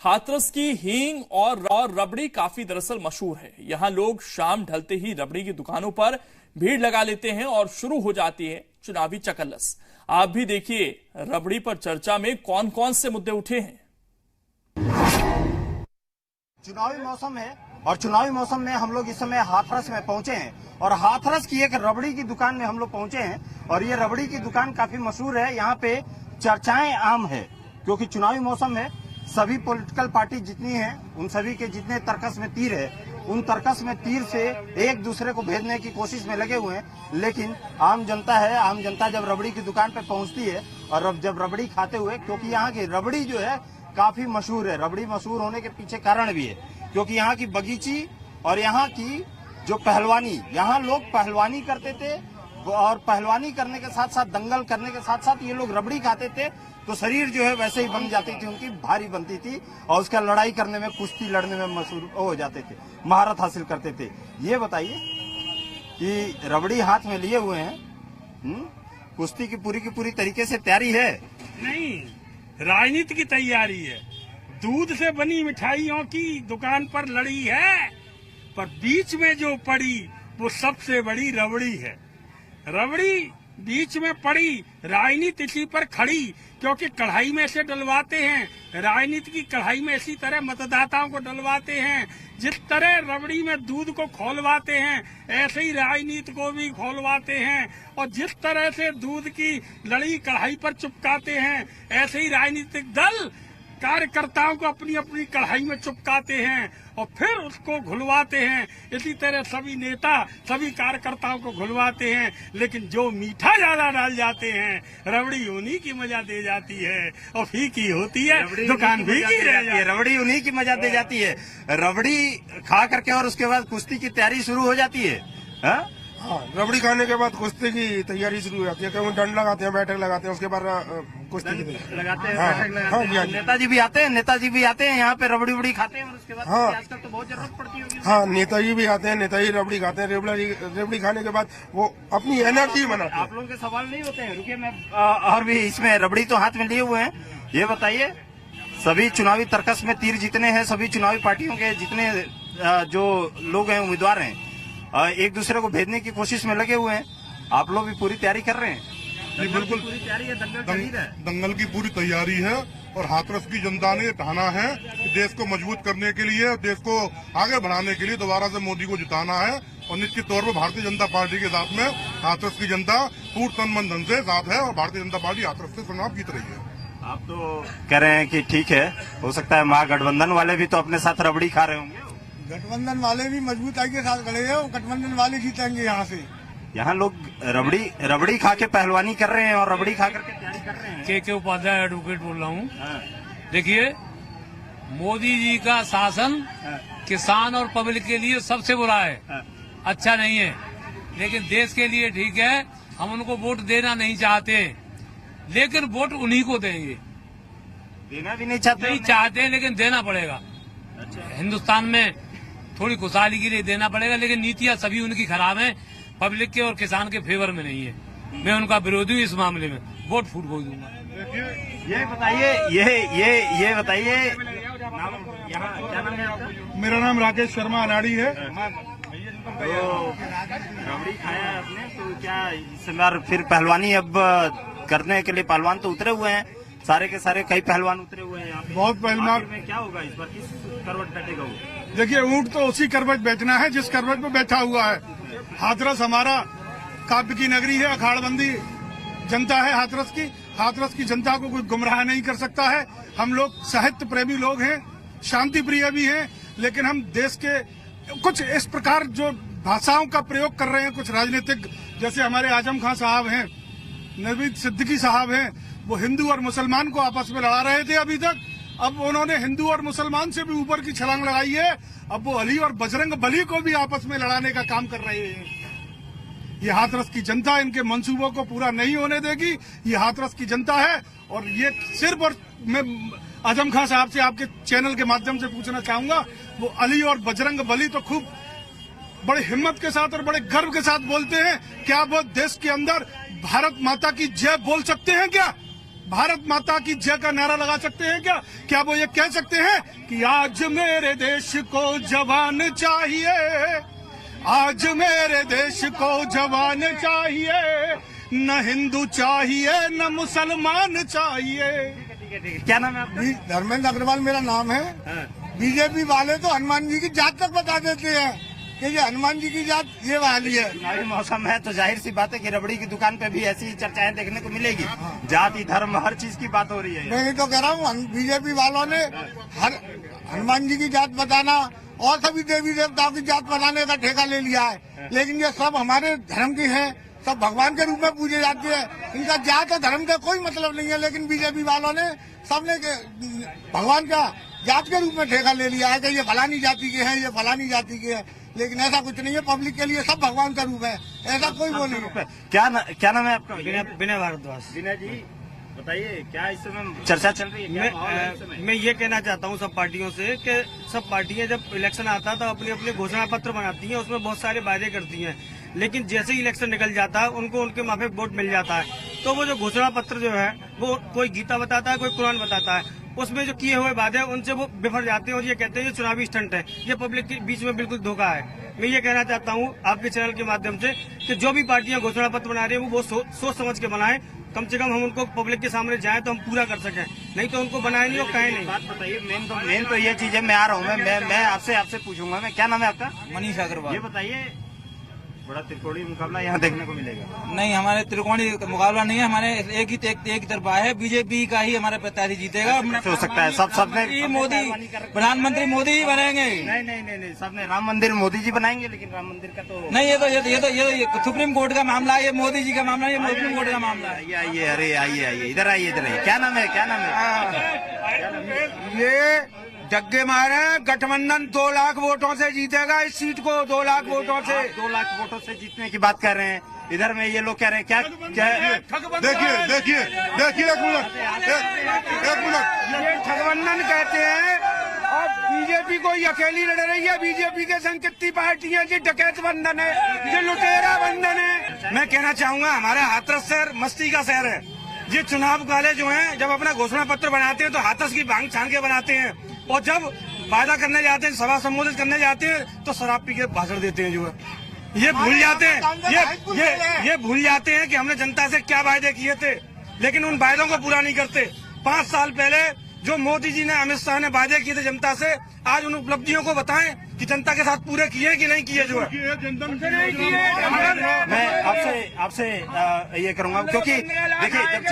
हाथरस की हींग और रबड़ी काफी दरअसल मशहूर है। यहाँ लोग शाम ढलते ही रबड़ी की दुकानों पर भीड़ लगा लेते हैं और शुरू हो जाती है चुनावी चकल्लस। आप भी देखिए रबड़ी पर चर्चा में कौन कौन से मुद्दे उठे हैं। चुनावी मौसम है और चुनावी मौसम में हम लोग इस समय हाथरस में पहुंचे हैं और हाथरस की एक रबड़ी की दुकान में हम लोग पहुंचे हैं और ये रबड़ी की दुकान काफी मशहूर है। यहाँ पे चर्चाएं आम है क्योंकि चुनावी मौसम है। सभी पॉलिटिकल पार्टी जितनी हैं उन सभी के जितने तर्कस में तीर है उन तर्कस में तीर से एक दूसरे को भेजने की कोशिश में लगे हुए हैं। लेकिन आम जनता है, आम जनता जब रबड़ी की दुकान पे पहुंचती है और जब रबड़ी खाते हुए, क्योंकि यहाँ की रबड़ी जो है काफी मशहूर है। रबड़ी मशहूर होने के पीछे कारण भी है क्योंकि यहाँ की बगीची और यहाँ की जो पहलवानी, यहाँ लोग पहलवानी करते थे और पहलवानी करने के साथ साथ दंगल करने के साथ साथ ये लोग रबड़ी खाते थे तो शरीर जो है वैसे ही बन जाती थी, उनकी भारी बनती थी और उसका लड़ाई करने में, कुश्ती लड़ने में मशहूर हो जाते थे, महारत हासिल करते थे। ये बताइए कि रबड़ी हाथ में लिए हुए हैं, कुश्ती की पूरी तरीके से तैयारी है? नहीं, राजनीति की तैयारी है। दूध से बनी मिठाइयों की दुकान पर लड़ी है, पर बीच में जो पड़ी वो सबसे बड़ी रबड़ी है। रबड़ी बीच में पड़ी, राजनीति इसी पर खड़ी, क्योंकि कढ़ाई में से डलवाते हैं। राजनीति की कढ़ाई में इसी तरह मतदाताओं को डलवाते हैं। जिस तरह रबड़ी में दूध को खोलवाते हैं ऐसे ही राजनीति को भी खोलवाते हैं और जिस तरह से दूध की लड़ी कढ़ाई पर चिपकाते हैं ऐसे ही राजनीतिक दल कार्यकर्ताओं को अपनी अपनी कढ़ाई में चिपकाते हैं और फिर उसको घुलवाते हैं। इसी तरह सभी नेता सभी कार्यकर्ताओं को घुलवाते हैं, लेकिन जो मीठा ज्यादा डाल जाते हैं रबड़ी उन्हीं की मजा दे जाती है और फीकी होती है, दुकान फीकी रह जाती है। रबड़ी उन्हीं की मजा दे जाती है। रबड़ी खा करके और उसके बाद कुश्ती की तैयारी शुरू हो जाती है। हाँ, रबड़ी खाने के बाद कुश्ती की तैयारी शुरू हो जाती है। कहीं डंड लगाते हैं, बैठक लगाते हैं, उसके बाद कुश्ती की लगाते हैं, बैठक लगाते हैं। नेताजी भी आते हैं यहाँ पे रबड़ी उबड़ी खाते हैं और उसके बाद आजकल तो बहुत जरूरत पड़ती होगी। हाँ, नेताजी भी आते हैं, नेताजी रबड़ी खाते हैं। रबड़ी खाने के बाद वो अपनी एनर्जी बनाते हैं। आप लोगों के सवाल नहीं होते हैं? रुकिए, मैं और भी इसमें रबड़ी तो हाथ में लिए हुए हैं। ये बताइए, सभी चुनावी तर्कस में तीर जितने हैं, सभी चुनावी पार्टियों के जितने जो लोग हैं, उम्मीदवार हैं, एक दूसरे को भेजने की कोशिश में लगे हुए हैं। आप लोग भी पूरी तैयारी कर रहे हैं? जी बिल्कुल, पूरी तैयारी है। दंगल की पूरी तैयारी है और हाथरस की जनता ने ठाना है कि देश को मजबूत करने के लिए, देश को आगे बढ़ाने के लिए दोबारा से मोदी को जिताना है और निश्चित तौर पर भारतीय जनता पार्टी के साथ में हाथरस की जनता पूर्ण तन मन धन से साथ है और भारतीय जनता पार्टी हाथरस से चुनाव जीत रही है। आप तो कह रहे हैं कि ठीक है, हो सकता है महागठबंधन वाले भी तो अपने साथ रबड़ी खा रहे होंगे। गठबंधन वाले भी मजबूताई के साथ खड़े हैं और गठबंधन वाले जीतेंगे। यहाँ से यहाँ लोग रबड़ी खा के पहलवानी कर रहे हैं और रबड़ी खा करके तैयारी कर रहे हैं। के उपाध्याय एडवोकेट बोल रहा हूँ। देखिए, मोदी जी का शासन किसान और पब्लिक के लिए सबसे बुरा है, अच्छा नहीं है, लेकिन देश के लिए ठीक है। हम उनको वोट देना नहीं चाहते, लेकिन वोट उन्हीं को देंगे। देना भी नहीं चाहते लेकिन देना पड़ेगा। हिंदुस्तान में थोड़ी खुशहाली के लिए देना पड़ेगा, लेकिन नीतियां सभी उनकी खराब हैं, पब्लिक के और किसान के फेवर में नहीं है। मैं उनका विरोधी हूँ इस मामले में, वोट फूट बोल दूंगा। ये बताइए, ये बताइए, यहाँ क्या नाम है आपका? मेरा नाम राकेश शर्मा अनाड़ी है। तो रबड़ी खाया आपने, तो क्या इस समय फिर पहलवानी अब करने के लिए पहलवान तो उतरे हुए हैं, सारे के सारे कई पहलवान उतरे हुए हैं यहाँ पे। बहुत पहलवान में क्या होगा इस बार, किस करवट बैठेगा वो? देखिए, ऊँट तो उसी करवट बैठना है जिस करवट पे बैठा हुआ है। हाथरस हमारा काव्य की नगरी है, अखाड़बंदी जनता है हाथरस की जनता को कोई गुमराह नहीं कर सकता है। हम लोग साहित्य प्रेमी लोग हैं, शांति प्रिय भी हैं, लेकिन हम देश के कुछ इस प्रकार जो भाषाओं का प्रयोग कर रहे हैं, कुछ राजनीतिक, जैसे हमारे आजम खां साहब हैं, नवीद सिद्दीकी साहब हैं, वो हिंदू और मुसलमान को आपस में लड़ा रहे थे अभी तक। अब उन्होंने हिंदू और मुसलमान से भी ऊपर की छलांग लगाई है। अब वो अली और बजरंग बली को भी आपस में लड़ाने का काम कर रहे हैं। ये हाथरस की जनता इनके मंसूबों को पूरा नहीं होने देगी। ये हाथरस की जनता है और ये सिर्फ, और मैं आजम खां साहब से आपके चैनल के माध्यम से पूछना चाहूंगा, वो अली और बजरंग बली तो खूब बड़े हिम्मत के साथ और बड़े गर्व के साथ बोलते हैं। क्या वो देश के अंदर भारत माता की जय बोल सकते हैं क्या? भारत माता की जय का नारा लगा सकते हैं क्या? क्या वो ये कह सकते हैं कि आज मेरे देश को जवान चाहिए, आज मेरे देश को जवान चाहिए, न हिंदू चाहिए न मुसलमान चाहिए। क्या नाम है आपका? धर्मेंद्र अग्रवाल मेरा नाम है। बीजेपी वाले तो हनुमान जी की जात तक बता देते हैं कि ये हनुमान जी की जात ये वाली है। चुनावी मौसम है तो जाहिर सी बात है कि रबड़ी की दुकान पे भी ऐसी चर्चाएं देखने को मिलेगी। जाति धर्म हर चीज की बात हो रही है। मैं तो कह रहा हूँ बीजेपी वालों ने हर हनुमान जी की जात बताना और सभी देवी देवताओं की जात बनाने का ठेका ले लिया है, लेकिन ये सब हमारे धर्म की है, सब भगवान के रूप में पूजे जाते हैं। इनका जात और धर्म का कोई मतलब नहीं है, लेकिन बीजेपी वालों ने सबने भगवान का जात के रूप में ठेका ले लिया है कि ये फलानी जाति के हैं, ये फलानी जाति के हैं, लेकिन ऐसा कुछ नहीं है। पब्लिक के लिए सब भगवान का रूप है, ऐसा कोई वो नहीं है। क्या नाम है आपका? विनय भारद्वाज। विनय जी बताइए, क्या इस समय चर्चा चल रही है? क्या माहौल है इस समय? मैं ये कहना चाहता हूँ सब पार्टियों से कि सब पार्टियां जब इलेक्शन आता है तो अपने अपने घोषणा पत्र बनाती हैं, उसमें बहुत सारे वादे करती हैं, लेकिन जैसे ही इलेक्शन निकल जाता है उनको उनके माफिक वोट मिल जाता है। तो वो जो घोषणा पत्र जो है वो कोई गीता बताता है, कोई कुरान बताता है, उसमें जो किए हुए वादे उनसे वो बिफर जाते हैं और ये कहते हैं ये चुनावी स्टंट है। ये पब्लिक के बीच में बिल्कुल धोखा है। मैं ये कहना चाहता हूँ आपके चैनल के माध्यम से कि जो भी पार्टियां घोषणा पत्र बना रही है वो सोच समझ के बनाएं, कम से कम हम उनको पब्लिक के सामने जाएं तो हम पूरा कर सकें, नहीं तो उनको बनाए नहीं और कहें नहीं। बात बताइए, मेन तो ये चीज है। मैं आ रहा हूँ, मैं आपसे पूछूंगा। मैं क्या नाम है आपका? मनीष अग्रवाल। ये बताइए, बड़ा त्रिकोणीय मुकाबला यहाँ देखने को मिलेगा? नहीं, हमारे त्रिकोणीय मुकाबला नहीं है, हमारे एक तरफा है। बीजेपी का ही हमारे प्रत्याशी जीतेगा। हो सकता है सबने मोदी, प्रधानमंत्री मोदी ही बनेंगे। नहीं, सबने राम मंदिर मोदी जी बनाएंगे, लेकिन राम मंदिर का तो नहीं, ये तो सुप्रीम कोर्ट का मामला है, ये मोदी जी का मामला है, ये सुप्रीम कोर्ट का मामला है। आइए, अरे आइए, इधर आइए। क्या नाम है? ये जग्गे मारे गठबंधन 2 लाख वोटों से जीतेगा इस सीट को, 2 लाख वोटों से। 2 लाख वोटों से जीतने की बात कर रहे हैं। इधर में ये लोग कह रहे हैं क्या देखिए एक मिनट, ये ठगबंधन कहते हैं और बीजेपी को अकेली लड़ रही है। बीजेपी के संग कितनी पार्टियां, ये डकैत बंधन है, ये लुटेरा बंधन है। मैं कहना चाहूंगा हमारा हाथरस शहर मस्ती का शहर है। ये चुनाव वाले जो हैं जब अपना घोषणा पत्र बनाते हैं तो हाथरस की भांग छान के बनाते हैं, और जब वादा करने जाते हैं, सभा संबोधित करने जाते हैं तो शराब पी के भाषण देते हैं। जो है ये भूल जाते हैं, ये भूल जाते हैं कि हमने जनता से क्या वायदे किए थे, लेकिन उन वायदों को पूरा नहीं करते। 5 साल पहले जो मोदी जी ने, अमित शाह ने वायदे किए थे जनता से, आज उन उपलब्धियों को बताएं कि जनता के साथ पूरे किए कि नहीं किए। जो है मैं आपसे ये करूंगा, क्योंकि देखिए जब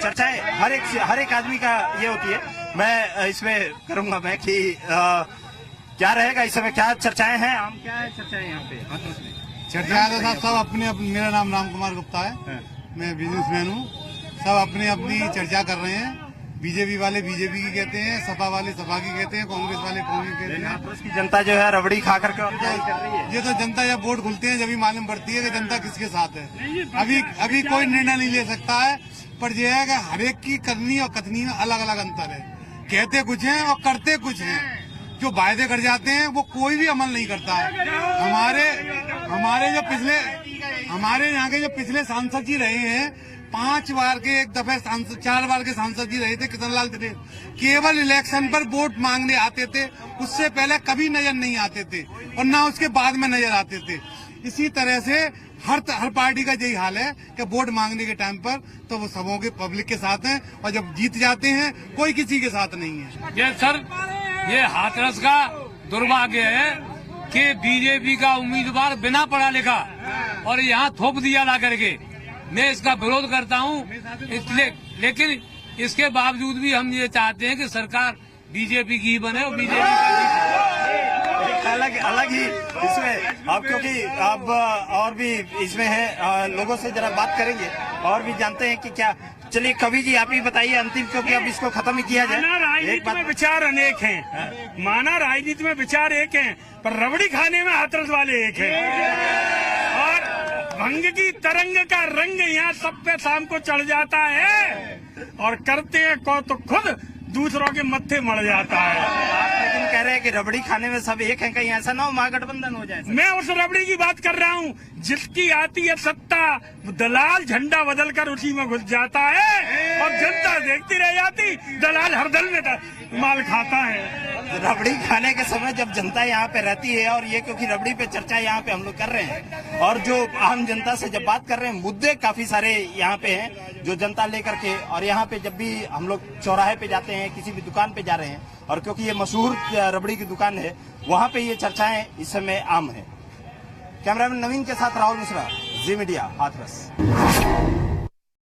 चर्चाएं हर एक आदमी का ये होती है। मैं इसमें करूंगा मैं कि क्या रहेगा इस समय, क्या चर्चाएं हैं? हम क्या है चर्चाएं यहाँ पे? चर्चाएं तो सब अपने, मेरा नाम राम कुमार गुप्ता है, मैं बिजनेसमैन हूँ। सब अपनी अपनी चर्चा कर रहे हैं। बीजेपी वाले बीजेपी की कहते हैं, सपा वाले सपा की कहते हैं, कांग्रेस वाले कांग्रेस कहते हैं। हाथरस की जनता जो है रबड़ी खा करके और क्या कर रही है? ये तो जनता जब वोट खुलते हैं जब ही मालूम पड़ती है कि जनता किसके साथ है। अभी कोई निर्णय नहीं ले सकता है, पर यह है कि हर एक की करनी और कथनी में अलग अलग अंतर है। कहते कुछ हैं और करते कुछ हैं। जो वायदे कर जाते हैं वो कोई भी अमल नहीं करता है। हमारे यहाँ के जो पिछले सांसद जी रहे हैं, 5 बार के, एक दफे 4 बार के सांसद जी रहे थे किशन लाल थे, केवल इलेक्शन पर वोट मांगने आते थे, उससे पहले कभी नजर नहीं आते थे और ना उसके बाद में नजर आते थे। इसी तरह से हर पार्टी का यही हाल है कि वोट मांगने के टाइम पर तो वो सबों के पब्लिक के साथ हैं और जब जीत जाते हैं कोई किसी के साथ नहीं है। ये सर, ये हाथरस का दुर्भाग्य है कि बीजेपी का उम्मीदवार बिना पढ़ा लिखा और यहाँ थोप दिया ला करके। मैं इसका विरोध करता हूँ, इसलिए, लेकिन इसके बावजूद भी हम ये चाहते हैं कि सरकार बीजेपी की ही बने और बीजेपी अलग ही इसमें अब, क्योंकि अब और भी इसमें है, लोगों से जरा बात करेंगे और भी जानते हैं कि क्या। चलिए कवि जी आप ही बताइए अंतिम, क्योंकि अब इसको खत्म ही किया जाए। राजनीति में विचार अनेक हैं, माना राजनीति में विचार एक हैं, पर रबड़ी खाने में हाथरस वाले एक हैं। और भंग की तरंग का रंग यहाँ सब पे शाम को चढ़ जाता है और करते हैं को तो खुद दूसरों के मत्थे मर जाता है। आप लेकिन कह रहे हैं कि रबड़ी खाने में सब एक हैं, कहीं ऐसा ना हो महागठबंधन हो जाए? मैं उस रबड़ी की बात कर रहा हूँ जिसकी आती है सत्ता, दलाल झंडा बदल कर उसी में घुस जाता है। और जनता देखती रह जाती। दलाल हरदल में माल खाता है। रबड़ी खाने के समय जब जनता यहाँ पे रहती है, और ये क्योंकि रबड़ी पे चर्चा यहाँ पे हम लोग कर रहे हैं, और जो आम जनता से जब बात कर रहे हैं, मुद्दे काफी सारे यहाँ पे हैं जो जनता लेकर के, और यहाँ पे जब भी हम लोग चौराहे पे जाते हैं, किसी भी दुकान पे जा रहे हैं, और क्योंकि ये मशहूर रबड़ी की दुकान है, वहाँ पे ये चर्चाएं इस समय आम है। कैमरामैन नवीन के साथ राहुल मिश्रा, जी मीडिया, हाथरस।